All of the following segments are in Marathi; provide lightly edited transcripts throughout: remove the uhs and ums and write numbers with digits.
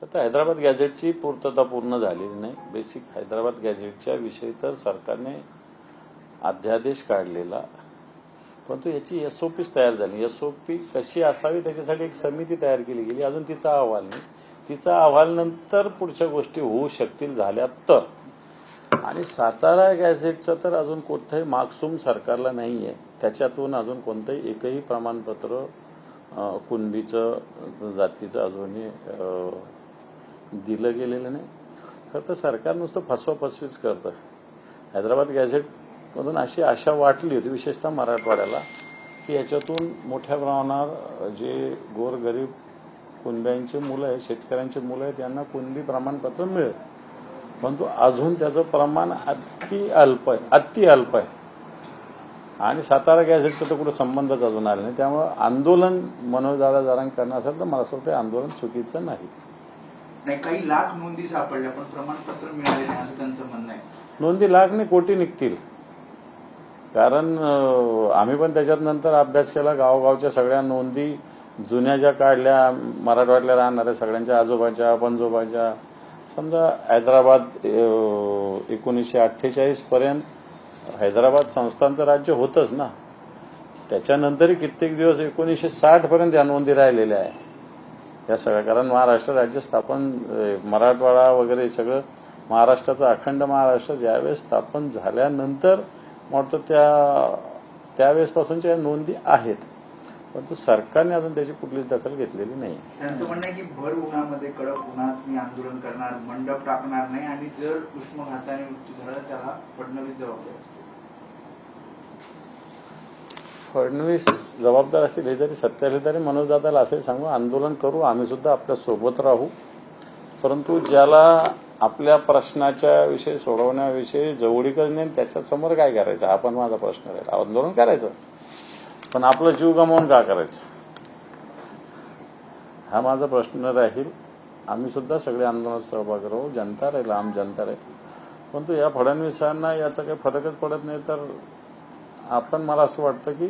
आता हैदराबाद गॅझेटची पूर्तता पूर्ण झालेली नाही. बेसिक हैदराबाद गॅझेटच्या विषयी तर सरकारने अध्यादेश काढलेला, परंतु याची SOPच तयार झाली. SOP कशी असावी त्याच्यासाठी एक समिती तयार केली गेली, अजून तिचा अहवाल नाही. तिचा अहवाल नंतर पुढच्या गोष्टी होऊ शकतील झाल्या तर. आणि सातारा गॅझेटचं तर अजून कोणतंही मागसूम सरकारला नाही आहे. त्याच्यातून अजून कोणतंही एकही प्रमाणपत्र कुणबीचं जातीचं अजूनही दिलं गेलेलं नाही. खरं तर सरकार नुसतं फसवाफसवीच करतं. हैदराबाद गॅझेटमधून अशी आशा वाटली होती, विशेषतः मराठवाड्याला, की याच्यातून मोठ्या प्रमाणावर जे गोरगरीब कुणब्यांचे मुलं आहेत, शेतकऱ्यांचे मुलं आहेत, यांना कुणबी प्रमाणपत्र मिळेल. परंतु अजून त्याचं प्रमाण अति अल्प आहे. आणि सातारा गॅझेटचा तर कुठं संबंधच अजून आला नाही. त्यामुळे आंदोलन मनोजदादा जरांगे करणार असेल तर मला असं वाटतं आंदोलन चुकीचं नाही. काही लाख नोंदी सापडल्या पण प्रमाणपत्र मिळाले नाही असं त्यांचं म्हणणं आहे. नोंदी लाख नाही कोटी निघतील. कारण आम्ही पण त्याच्यात नंतर अभ्यास केला. गावगावच्या सगळ्या नोंदी जुन्या ज्या काढल्या, मराठवाड्याला राहणाऱ्या सगळ्यांच्या आजोबाच्या पणजोबाच्या, समजा हैदराबाद 1948 पर्यंत हैदराबाद संस्थांचं राज्य होतंच ना. त्याच्यानंतरही कित्येक दिवस 1960 पर्यंत या नोंदी राहिलेल्या आहे या सगळ्या. कारण महाराष्ट्र राज्य स्थापन, मराठवाडा वगैरे सगळं महाराष्ट्राचं अखंड महाराष्ट्र ज्यावेळेस स्थापन झाल्यानंतर वाटतं त्यावेळेसपासूनच्या नोंदी आहेत. परंतु सरकारने अजून त्याची कुठलीच दखल घेतलेली नाही. त्यांचं म्हणणं आहे की भर उन्हामध्ये कडक उन्हात मी आंदोलन करणार, मंडप टाकणार नाही आणि जर उष्माघाताने मृत्यू झाला त्याला फडणवीस जबाबदार असतील. फडणवीस जबाबदार असतील हे जरी सत्य असले तरी मनोजदादाला असे सांगू, आंदोलन करू, आम्ही सुद्धा आपल्या सोबत राहू. परंतु ज्याला आपल्या प्रश्नाच्या विषयी सोडवण्याविषयी जवळीकच नाही त्याच्यासमोर काय करायचं हा पण माझा प्रश्न राहील. आंदोलन करायचं पण आपला जीव गमावून का करायचं हा माझा प्रश्न राहील. आम्ही सुद्धा सगळे आंदोलनात सहभागी राहू. जनता राहील, आम जनता राहील. परंतु या फडणवीसांना याचा काही फरकच पडत नाही. तर आपण मला असं वाटतं की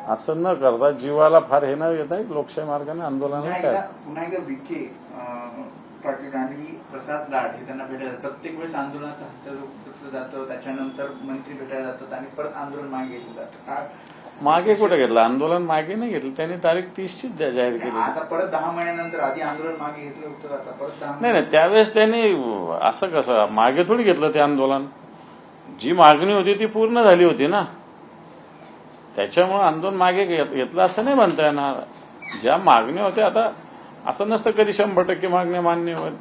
असं न करता जीवाला फार हे न येत आहे लोकशाही मार्गाने आंदोलनाला काय. पुन्हा एकदा विखे पाटील आणि प्रसाद लाड हे त्यांना भेटायला जातात. प्रत्येक वेळेस आंदोलनाचं हातचं कसलं जातं, त्याच्यानंतर मंत्री भेटायला जातात आणि परत आंदोलन मागे घेतलं जातं. काय मागे कुठे घेतलं आंदोलन? मागे नाही घेतलं त्यांनी. तारीख 30चीच जाहीर केली. आता परत 10 महिन्यानंतर आधी आंदोलन मागे घेतलं होतं, आता परत 10 नाही त्यावेळेस त्यांनी असं कसं मागे थोडी घेतलं ते आंदोलन. जी मागणी होती ती पूर्ण झाली होती ना. त्याच्यामुळे आंदोलन मागे घेतलं असं नाही म्हणता येणार. ज्या मागण्या होत्या, आता असं नसतं कधी 100% मागण्या मान्य होत,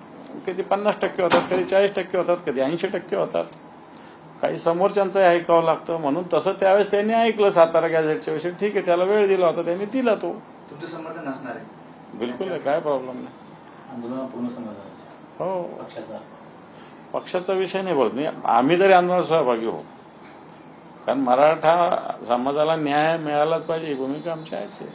कधी 50% होतात, कधी 40% होतात, कधी 80% होतात. काही समोरच्यांचं ऐकावं लागतं. म्हणून तसं त्यावेळेस त्यांनी ऐकलं सातारा गॅझेटच्या विषयी. ठीक आहे, त्याला वेळ दिला होता, त्यांनी दिला तो. तुमचं समर्थन असणार आहे? बिलकुल आहे, काय प्रॉब्लेम नाही. आंदोलन पूर्ण समर्थन हो, पक्षाचा विषय नाही बोलत मी. आम्ही तरी आंदोलनात सहभागी हो. कारण मराठा समाजाला न्याय मिळालाच पाहिजे ही भूमिका आमची आहेच आहे.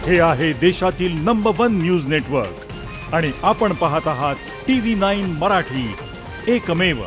हे आहे देशातील नंबर 1 न्यूज नेटवर्क आणि आपण पाहत आहात TV9 मराठी, एकमेव.